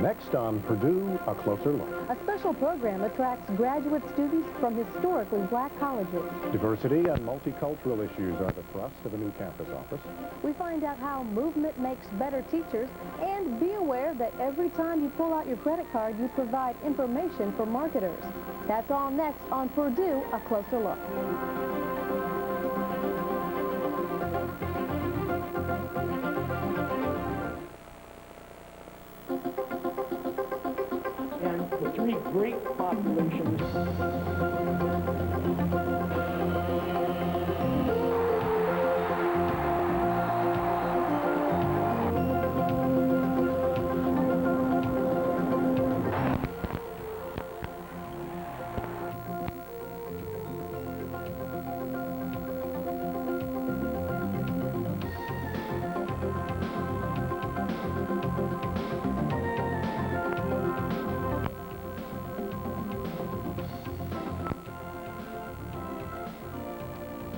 Next on Purdue, a closer look. A special program attracts graduate students from historically black colleges. Diversity and multicultural issues are the thrust of a new campus office. We find out how movement makes better teachers, and be aware that every time you pull out your credit card, you provide information for marketers. That's all next on Purdue, a closer look. And the three great populations.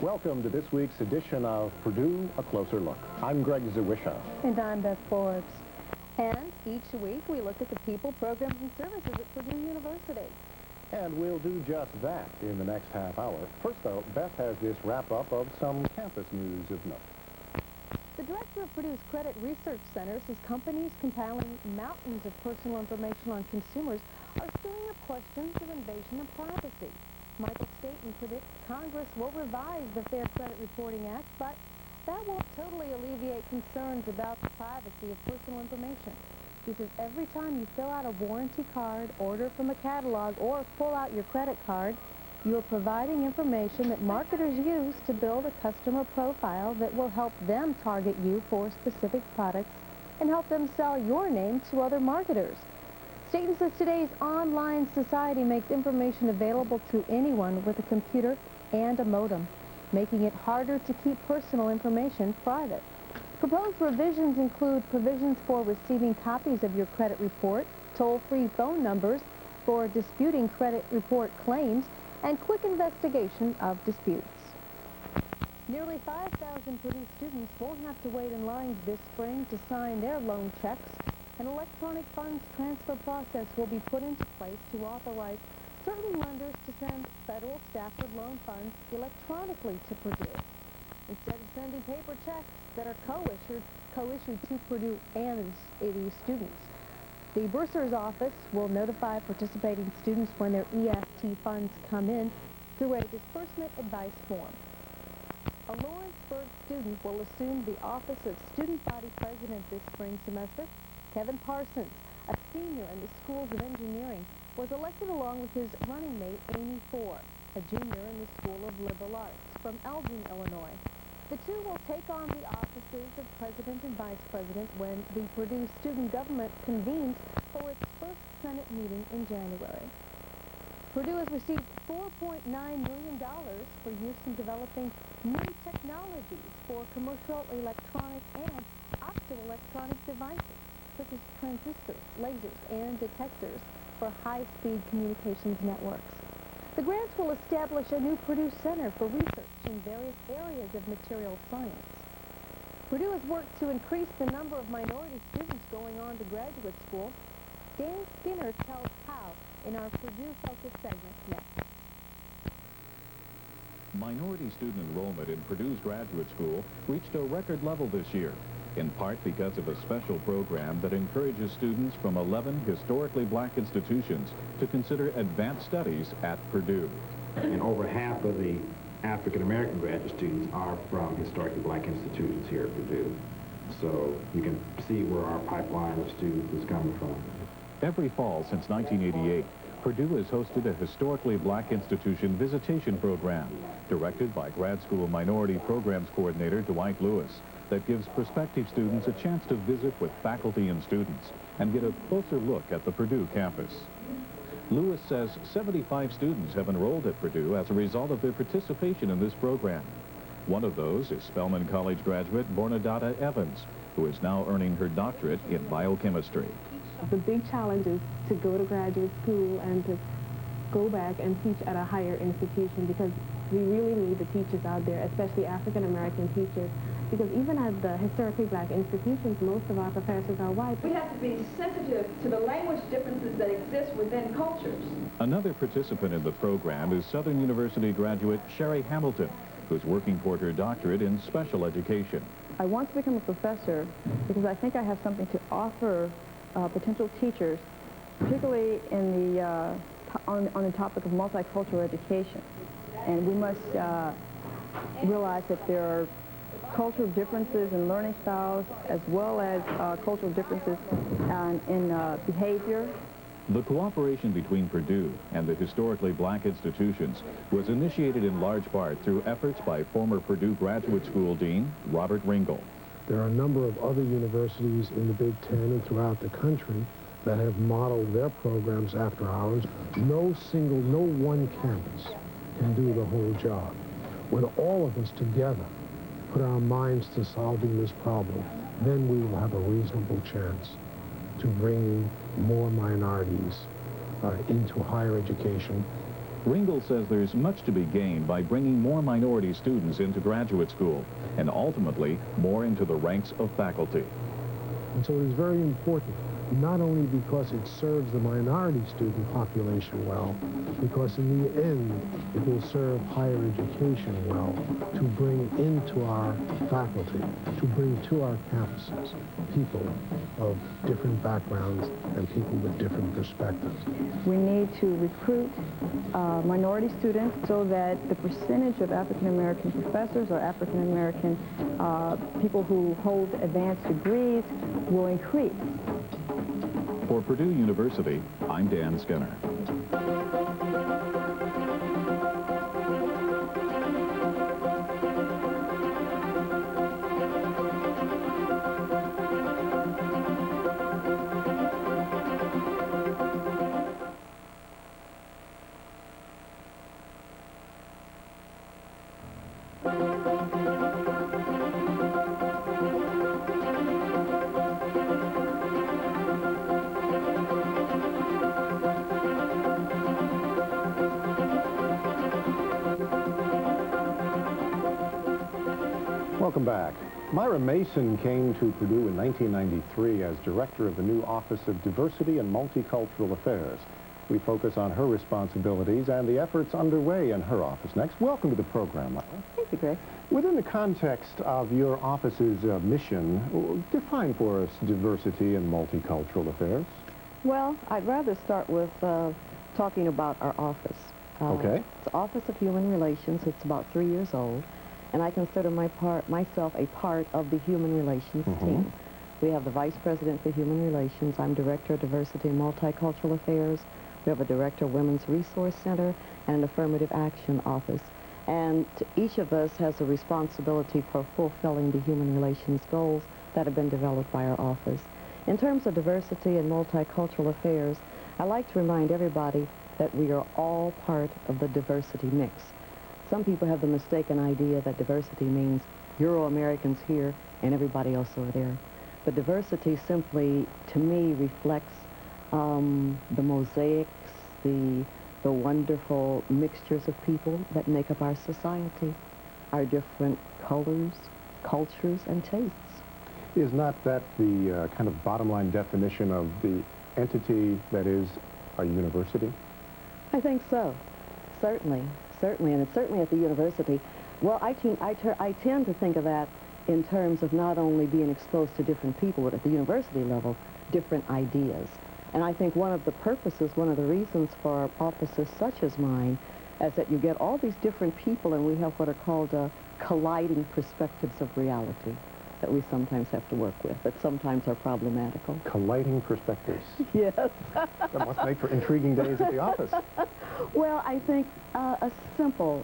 Welcome to this week's edition of Purdue, a closer look. I'm Greg Zawisza. And I'm Beth Forbes. And each week we look at the people, programs, and services at Purdue University. And we'll do just that in the next half hour. First, though, Beth has this wrap-up of some campus news of note. The director of Purdue's Credit Research Center says companies compiling mountains of personal information on consumers are stirring up questions of invasion of privacy. Michael Staten predicts Congress will revise the Fair Credit Reporting Act, but that won't totally alleviate concerns about the privacy of personal information. He says every time you fill out a warranty card, order from a catalog, or pull out your credit card, you're providing information that marketers use to build a customer profile that will help them target you for specific products and help them sell your name to other marketers. Staten says today's online society makes information available to anyone with a computer and a modem, making it harder to keep personal information private. Proposed revisions include provisions for receiving copies of your credit report, toll-free phone numbers for disputing credit report claims, and quick investigation of disputes. Nearly 5,000 Purdue students won't have to wait in lines this spring to sign their loan checks. An electronic funds transfer process will be put into place to authorize certain lenders to send federal Stafford loan funds electronically to Purdue, instead of sending paper checks that are co-issued to Purdue and its students. The Bursar's office will notify participating students when their EFT funds come in through a disbursement advice form. A Lawrenceburg student will assume the office of student body president this spring semester. Kevin Parsons, a senior in the schools of engineering, was elected along with his running mate, Amy Four, a junior in the School of Liberal Arts from Elgin, Illinois. The two will take on the offices of president and vice president when the Purdue student government convenes for its first Senate meeting in January. Purdue has received $4.9 million for use in developing new technologies for commercial electronic and optoelectronic devices, such as transistors, lasers, and detectors for high-speed communications networks. The grants will establish a new Purdue Center for Research in various areas of material science. Purdue has worked to increase the number of minority students going on to graduate school. Dan Skinner tells how in our Purdue Focus segment next. Minority student enrollment in Purdue's graduate school reached a record level this year, in part because of a special program that encourages students from 11 historically black institutions to consider advanced studies at Purdue. And over half of the African-American graduate students are from historically black institutions here at Purdue. So you can see where our pipeline of students is coming from. Every fall since 1988, Purdue has hosted a historically black institution visitation program directed by grad school minority programs coordinator Dwight Lewis that gives prospective students a chance to visit with faculty and students and get a closer look at the Purdue campus. Lewis says 75 students have enrolled at Purdue as a result of their participation in this program. One of those is Spelman College graduate Bornadata Evans, who is now earning her doctorate in biochemistry. The big challenge is to go to graduate school and to go back and teach at a higher institution, because we really need the teachers out there, especially African-American teachers, because even at the historically black institutions, most of our professors are white. We have to be sensitive to the language differences that exist within cultures. Another participant in the program is Southern University graduate Sherry Hamilton, who's working toward her doctorate in special education. I want to become a professor because I think I have something to offer potential teachers, particularly in the, on the topic of multicultural education. And we must realize that there are cultural differences in learning styles as well as cultural differences in behavior. The cooperation between Purdue and the historically black institutions was initiated in large part through efforts by former Purdue Graduate School Dean Robert Ringel. There are a number of other universities in the Big Ten and throughout the country that have modeled their programs after ours. No one campus can do the whole job. When all of us together put our minds to solving this problem, then we will have a reasonable chance to bring more minorities into higher education. Ringel says there's much to be gained by bringing more minority students into graduate school and ultimately more into the ranks of faculty. And so it is very important, not only because it serves the minority student population well, because in the end it will serve higher education well, to bring into our faculty, to bring to our campuses people of different backgrounds and people with different perspectives. We need to recruit minority students so that the percentage of African American professors or African American people who hold advanced degrees will increase. For Purdue University, I'm Dan Skinner. Welcome back. Myra Mason came to Purdue in 1993 as director of the new Office of Diversity and Multicultural Affairs. We focus on her responsibilities and the efforts underway in her office. Next, welcome to the program, Myra. Thank you, Greg. Within the context of your office's mission, define for us diversity and multicultural affairs. Well, I'd rather start with talking about our office. Okay. It's the Office of Human Relations. It's about 3 years old, and I consider myself a part of the Human Relations team. We have the Vice President for Human Relations. I'm Director of Diversity and Multicultural Affairs. We have a Director of Women's Resource Center and an Affirmative Action Office. And each of us has a responsibility for fulfilling the human relations goals that have been developed by our office. In terms of diversity and multicultural affairs, I like to remind everybody that we are all part of the diversity mix. Some people have the mistaken idea that diversity means Euro-Americans here and everybody else over there. But diversity simply, to me, reflects the mosaics, the wonderful mixtures of people that make up our society, our different colors, cultures, and tastes. Is not that the kind of bottom line definition of the entity that is a university? I think so. Certainly, and it's certainly at the university. Well, I tend to think of that in terms of not only being exposed to different people, but at the university level, different ideas. And I think one of the purposes, one of the reasons for offices such as mine, is that you get all these different people, and we have what are called colliding perspectives of reality that we sometimes have to work with, that sometimes are problematical. Colliding perspectives. Yes. That must make for intriguing days at the office. Well, I think a simple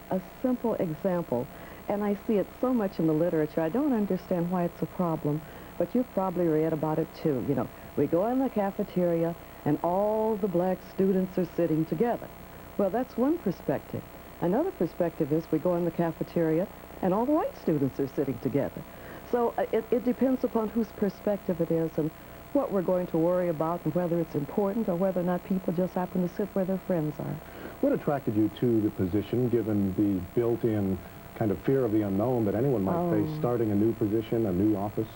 example, and I see it so much in the literature. I don't understand why it's a problem, but you've probably read about it too. You know, we go in the cafeteria and all the black students are sitting together. Well, that's one perspective. Another perspective is we go in the cafeteria and all the white students are sitting together. So it depends upon whose perspective it is and what we're going to worry about and whether it's important or whether or not people just happen to sit where their friends are. What attracted you to the position, given the built-in kind of fear of the unknown that anyone might face starting a new position, a new office?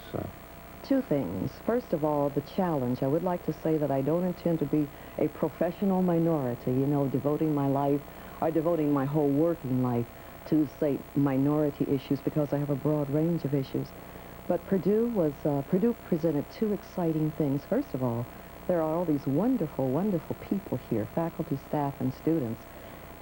Two things. First of all, the challenge. I would like to say that I don't intend to be a professional minority, you know, devoting my life or devoting my whole working life to, say, minority issues, because I have a broad range of issues. But Purdue presented two exciting things. First of all, there are all these wonderful, wonderful people here, faculty, staff, and students.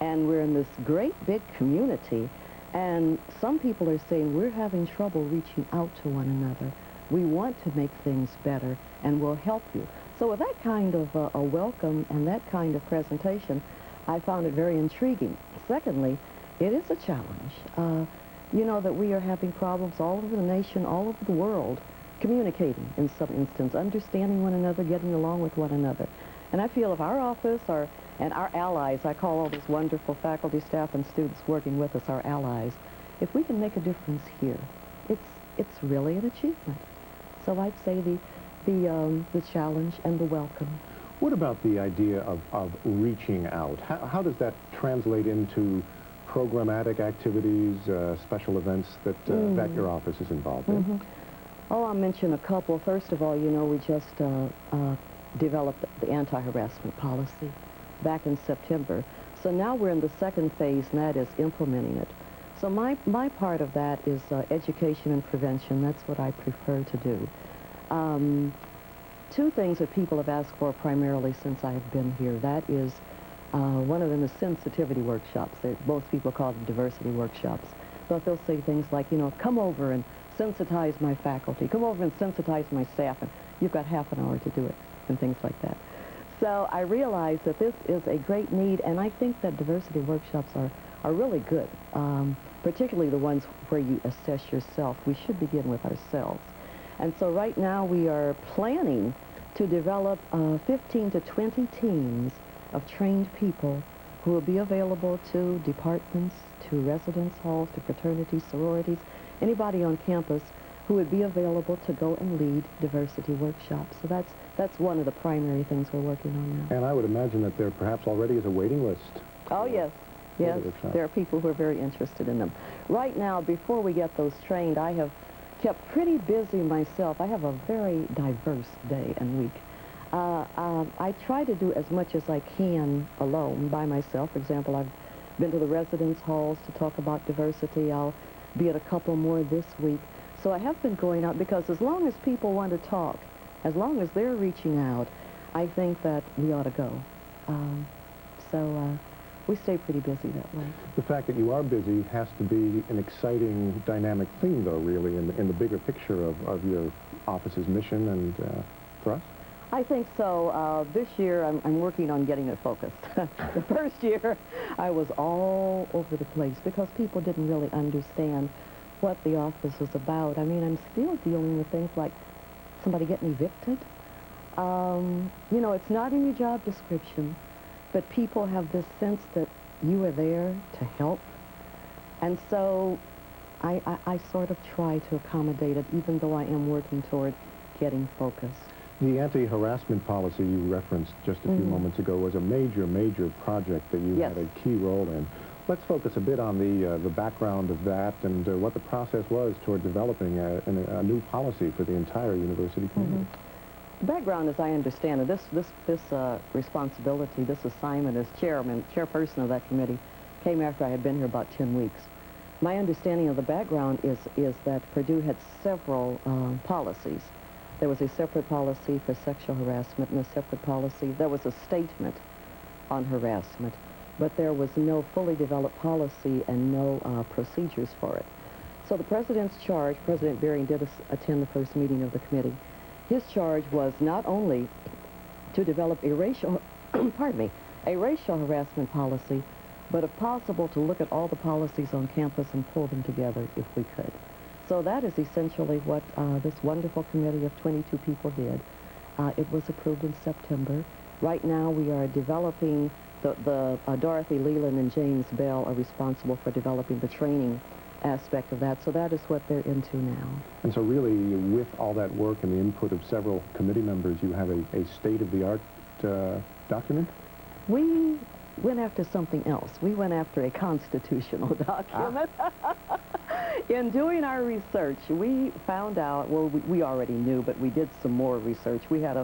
And we're in this great big community. And some people are saying we're having trouble reaching out to one another. We want to make things better, and we'll help you. So with that kind of a welcome and that kind of presentation, I found it very intriguing. Secondly, it is a challenge. You know that we are having problems all over the nation, all over the world, communicating in some instance, understanding one another, getting along with one another. And I feel if our office and our allies, I call all these wonderful faculty, staff, and students working with us our allies, if we can make a difference here, it's really an achievement. So I'd say the challenge and the welcome. What about the idea of reaching out? How does that translate into programmatic activities, special events that your office is involved in? Oh, I'll mention a couple. First of all, you know, we just developed the anti-harassment policy back in September. So now we're in the second phase, and that is implementing it. So my part of that is education and prevention. That's what I prefer to do. Two things that people have asked for primarily since I've been here. That is, one of them is sensitivity workshops. Most people call them diversity workshops. But they'll say things like, you know, come over and sensitize my faculty. Come over and sensitize my staff, and you've got half an hour to do it, and things like that. So I realize that this is a great need, and I think that diversity workshops are really good, particularly the ones where you assess yourself. We should begin with ourselves. And so right now we are planning to develop 15 to 20 teams of trained people who will be available to departments, to residence halls, to fraternities, sororities, anybody on campus who would be available to go and lead diversity workshops. So that's one of the primary things we're working on now. And I would imagine that there perhaps already is a waiting list. Oh, yes. Yes, there are people who are very interested in them. Right now, before we get those trained, I have kept pretty busy myself. I have a very diverse day and week. I try to do as much as I can alone, by myself. For example, I've been to the residence halls to talk about diversity. I'll be at a couple more this week. So I have been going out because as long as people want to talk, as long as they're reaching out, I think that we ought to go. So we stay pretty busy that way. The fact that you are busy has to be an exciting, dynamic theme, though, really, in the bigger picture of your office's mission and thrust? I think so. This year, I'm working on getting it focused. The first year, I was all over the place because people didn't really understand what the office was about. I mean, I'm still dealing with things like somebody getting evicted. You know, it's not in your job description, but people have this sense that you are there to help. And so I sort of try to accommodate it, even though I am working toward getting focused. The anti-harassment policy you referenced just a few moments ago was a major, major project that you had a key role in. Let's focus a bit on the background of that and what the process was toward developing a new policy for the entire university community. The background, as I understand it, this responsibility, this assignment as chairperson of that committee came after I had been here about 10 weeks. My understanding of the background is that Purdue had several policies. There was a separate policy for sexual harassment and a separate policy. There was a statement on harassment, but there was no fully developed policy and no procedures for it. So the president's charge, President Bering did attend the first meeting of the committee. His charge was not only to develop a racial, a racial harassment policy, but if possible to look at all the policies on campus and pull them together if we could. So that is essentially what this wonderful committee of 22 people did. It was approved in September. Right now we are developing, Dorothy Leland and James Bell are responsible for developing the training aspect of that. So that is what they're into now. And so really, with all that work and the input of several committee members, you have a state-of-the-art document? We went after something else. We went after a constitutional document. In doing our research, we found out, well, we already knew, but we did some more research. We had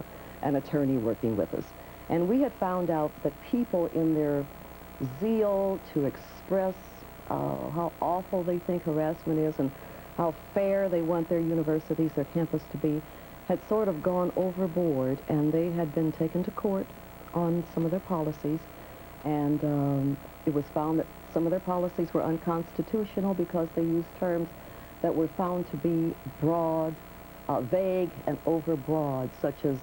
an attorney working with us. And we had found out that people, in their zeal to express how awful they think harassment is and how fair they want their universities, their campus to be, had sort of gone overboard, and they had been taken to court on some of their policies. And it was found that some of their policies were unconstitutional because they used terms that were found to be broad, vague, and overbroad, such as,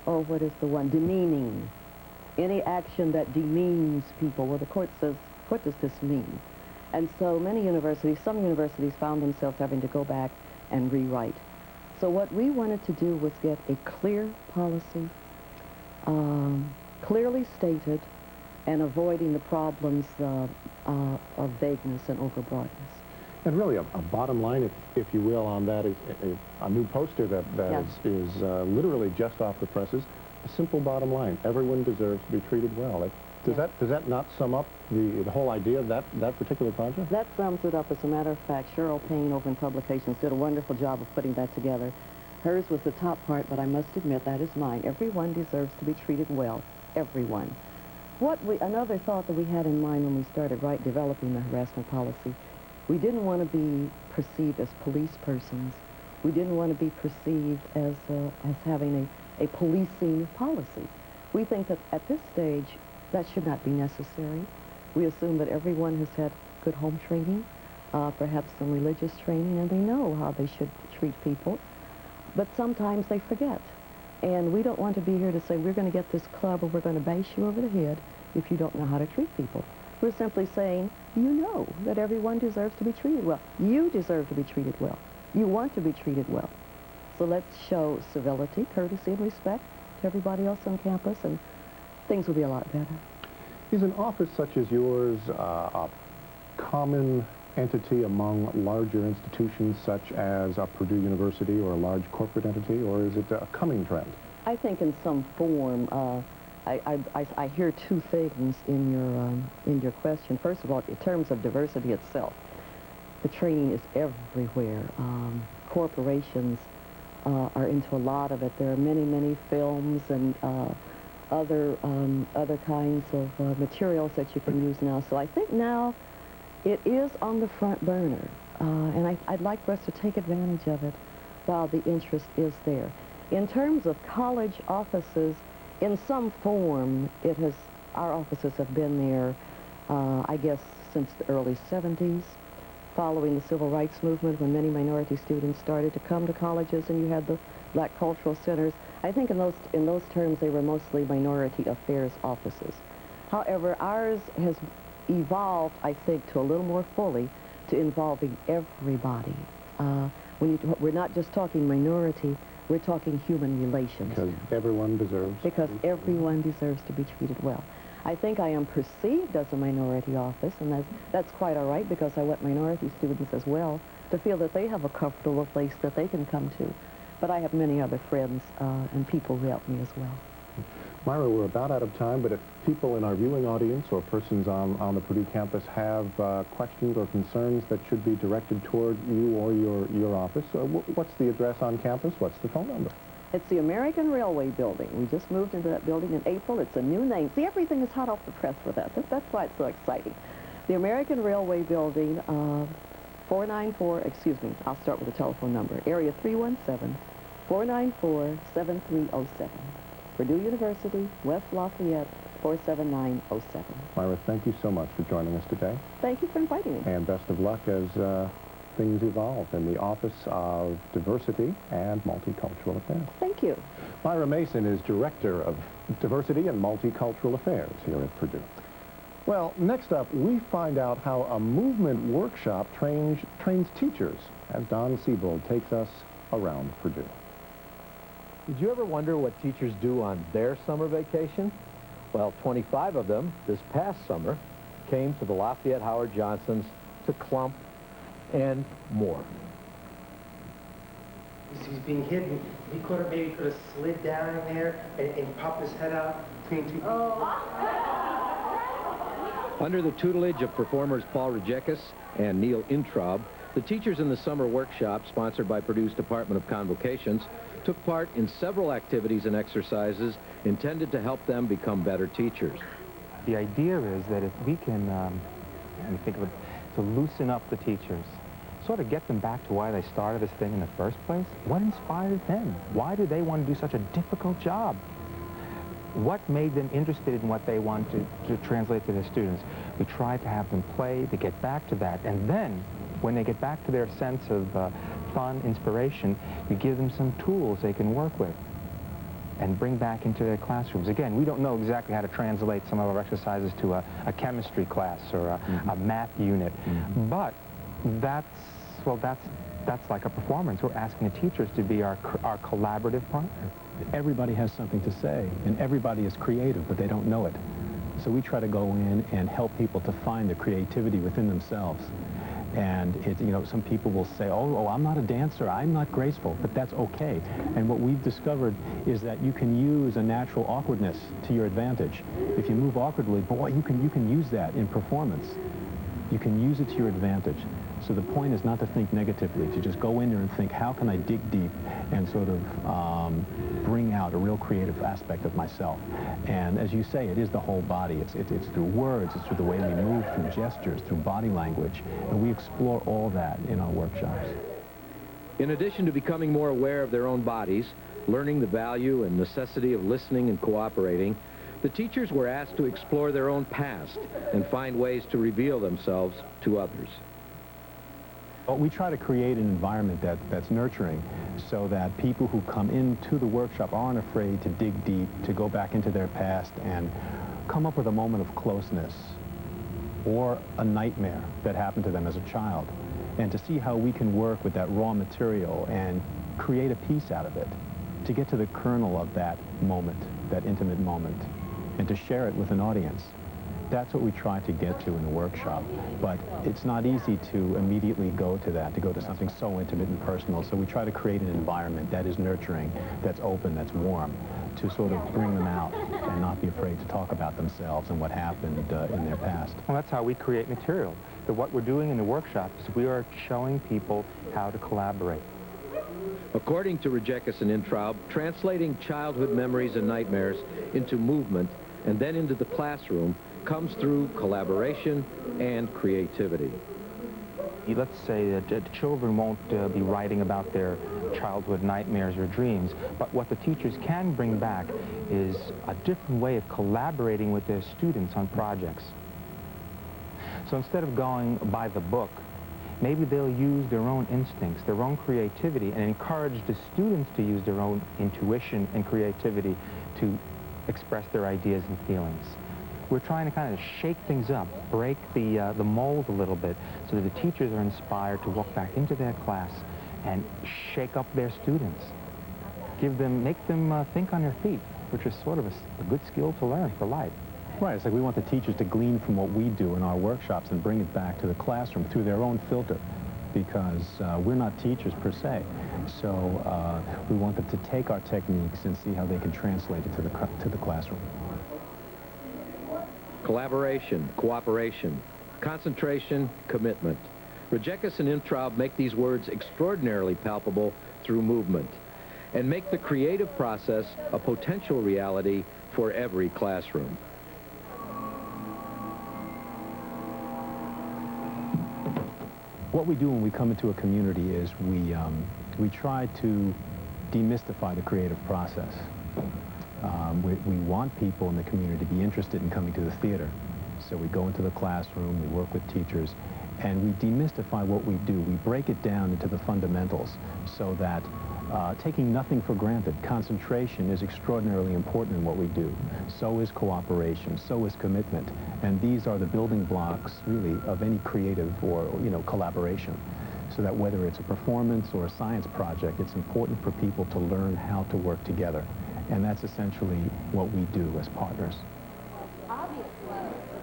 what is the one? Demeaning. Any action that demeans people. Well, the court says, what does this mean? And so some universities found themselves having to go back and rewrite. So what we wanted to do was get a clear policy, clearly stated, and avoiding the problems of vagueness and overbroadness. And really, a bottom line, if you will, on that is a new poster that Yes. is literally just off the presses. A simple bottom line: everyone deserves to be treated well. Does that not sum up the whole idea of that particular project? That sums it up. As a matter of fact, Cheryl Payne over in Publications did a wonderful job of putting that together. Hers was the top part, but I must admit that is mine. Everyone deserves to be treated well. Everyone. Another thought that we had in mind when we started developing the harassment policy, we didn't want to be perceived as police persons. We didn't want to be perceived as having a policing policy. We think that at this stage, that should not be necessary. We assume that everyone has had good home training, perhaps some religious training, and they know how they should treat people. But sometimes they forget. And we don't want to be here to say, we're going to get this club or we're going to bash you over the head if you don't know how to treat people. We're simply saying, you know that everyone deserves to be treated well. You deserve to be treated well. You want to be treated well. So let's show civility, courtesy, and respect to everybody else on campus, and things will be a lot better. Is an office such as yours a common entity among larger institutions such as Purdue University or a large corporate entity, or is it a coming trend? I think in some form, I hear two things in your question. First of all, in terms of diversity itself, the training is everywhere. Corporations are into a lot of it. There are many, many films and other kinds of materials that you can use now. So I think now it is on the front burner, and I'd like for us to take advantage of it while the interest is there. In terms of college offices, in some form, our offices have been there, I guess, since the early 70s, following the Civil Rights Movement, when many minority students started to come to colleges, and you had the Black Cultural Centers. I think in those terms, they were mostly minority affairs offices. However, ours has evolved, I think, to a little more fully to involving everybody. We're not just talking minority, we're talking human relations. Because everyone deserves. Because everyone deserves to be treated well. I think I am perceived as a minority office, and that's quite all right, because I want minority students as well to feel that they have a comfortable place that they can come to. But I have many other friends and people who help me as well. Myra, we're about out of time, but if people in our viewing audience or persons on the Purdue campus have questions or concerns that should be directed toward you or your office, what's the address on campus? What's the phone number? It's the American Railway Building. We just moved into that building in April. It's a new name. See, everything is hot off the press with that. That's why it's so exciting. The American Railway Building, 494, excuse me, I'll start with the telephone number, area 317-494-7307. Purdue University, West Lafayette, 47907. Myra, thank you so much for joining us today. Thank you for inviting me. And best of luck as things evolve in the Office of Diversity and Multicultural Affairs. Thank you. Myra Mason is Director of Diversity and Multicultural Affairs here at Purdue. Well, next up, we find out how a movement workshop trains teachers as Don Siebold takes us around Purdue. Did you ever wonder what teachers do on their summer vacation? Well, 25 of them this past summer came to the Lafayette Howard Johnsons to clump and more. He's being hidden. He could have slid down in there and popped his head out between two people. Under the tutelage of performers Paul Rejekis and Neil Intraub, the teachers in the summer workshop, sponsored by Purdue's Department of Convocations, took part in several activities and exercises intended to help them become better teachers. The idea is that if we can, let me think of it, to loosen up the teachers, sort of get them back to why they started this thing in the first place. What inspired them? Why did they want to do such a difficult job? What made them interested in what they wanted to translate to their students? We try to have them play, to get back to that, and then when they get back to their sense of fun, inspiration, we give them some tools they can work with and bring back into their classrooms. Again, we don't know exactly how to translate some of our exercises to a chemistry class or a math unit, but that's like a performance. We're asking the teachers to be our collaborative partner. Everybody has something to say, and everybody is creative, but they don't know it. So we try to go in and help people to find the creativity within themselves. And some people will say, oh, I'm not a dancer, I'm not graceful, but that's okay. And what we've discovered is that you can use a natural awkwardness to your advantage. If you move awkwardly, boy, you can use that in performance. You can use it to your advantage. So the point is not to think negatively, to just go in there and think, how can I dig deep and sort of bring out a real creative aspect of myself. And as you say, it is the whole body. It's through words, it's through the way we move, through gestures, through body language. And we explore all that in our workshops. In addition to becoming more aware of their own bodies, learning the value and necessity of listening and cooperating, the teachers were asked to explore their own past and find ways to reveal themselves to others. Well, we try to create an environment that's nurturing so that people who come into the workshop aren't afraid to dig deep, to go back into their past and come up with a moment of closeness or a nightmare that happened to them as a child, and to see how we can work with that raw material and create a piece out of it, to get to the kernel of that moment, that intimate moment, and to share it with an audience. That's what we try to get to in the workshop, but it's not easy to immediately go to that, to go to something so intimate and personal. So we try to create an environment that is nurturing, that's open, that's warm, to sort of bring them out and not be afraid to talk about themselves and what happened in their past. Well, that's how we create material. So what we're doing in the workshop is we are showing people how to collaborate. According to Rejekis and Intraub, translating childhood memories and nightmares into movement and then into the classroom comes through collaboration and creativity. Let's say that children won't be writing about their childhood nightmares or dreams, but what the teachers can bring back is a different way of collaborating with their students on projects. So instead of going by the book, maybe they'll use their own instincts, their own creativity, and encourage the students to use their own intuition and creativity to express their ideas and feelings. We're trying to kind of shake things up, break the mold a little bit, so that the teachers are inspired to walk back into their class and shake up their students. Make them think on their feet, which is sort of a good skill to learn for life. Right, it's like we want the teachers to glean from what we do in our workshops and bring it back to the classroom through their own filter, because we're not teachers per se. So we want them to take our techniques and see how they can translate it to the classroom. Collaboration, cooperation, concentration, commitment. Rejekis and Intraub make these words extraordinarily palpable through movement and make the creative process a potential reality for every classroom. What we do when we come into a community is we try to demystify the creative process. We want people in the community to be interested in coming to the theater. So we go into the classroom, we work with teachers, and we demystify what we do. We break it down into the fundamentals so that taking nothing for granted, concentration is extraordinarily important in what we do. So is cooperation, so is commitment. And these are the building blocks, really, of any creative or, collaboration. So that whether it's a performance or a science project, it's important for people to learn how to work together. And that's essentially what we do as partners.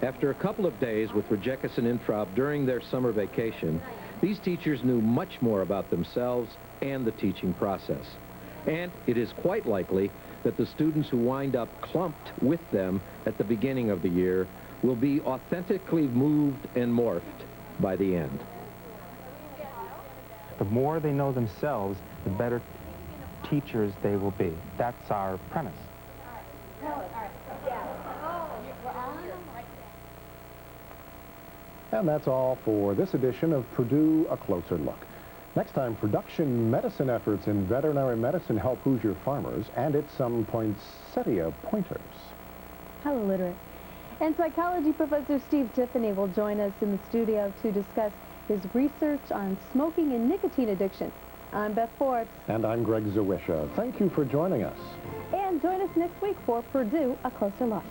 After a couple of days with Rejekis and Intraub during their summer vacation, these teachers knew much more about themselves and the teaching process. And it is quite likely that the students who wind up clumped with them at the beginning of the year will be authentically moved and morphed by the end. The more they know themselves, the better teachers they will be. That's our premise. And that's all for this edition of Purdue, A Closer Look. Next time, production medicine efforts in veterinary medicine help Hoosier farmers, and it's some poinsettia pointers. Hello, Literate. And psychology professor Steve Tiffany will join us in the studio to discuss his research on smoking and nicotine addiction. I'm Beth Forbes. And I'm Greg Zawisza. Thank you for joining us. And join us next week for Purdue, A Closer Look.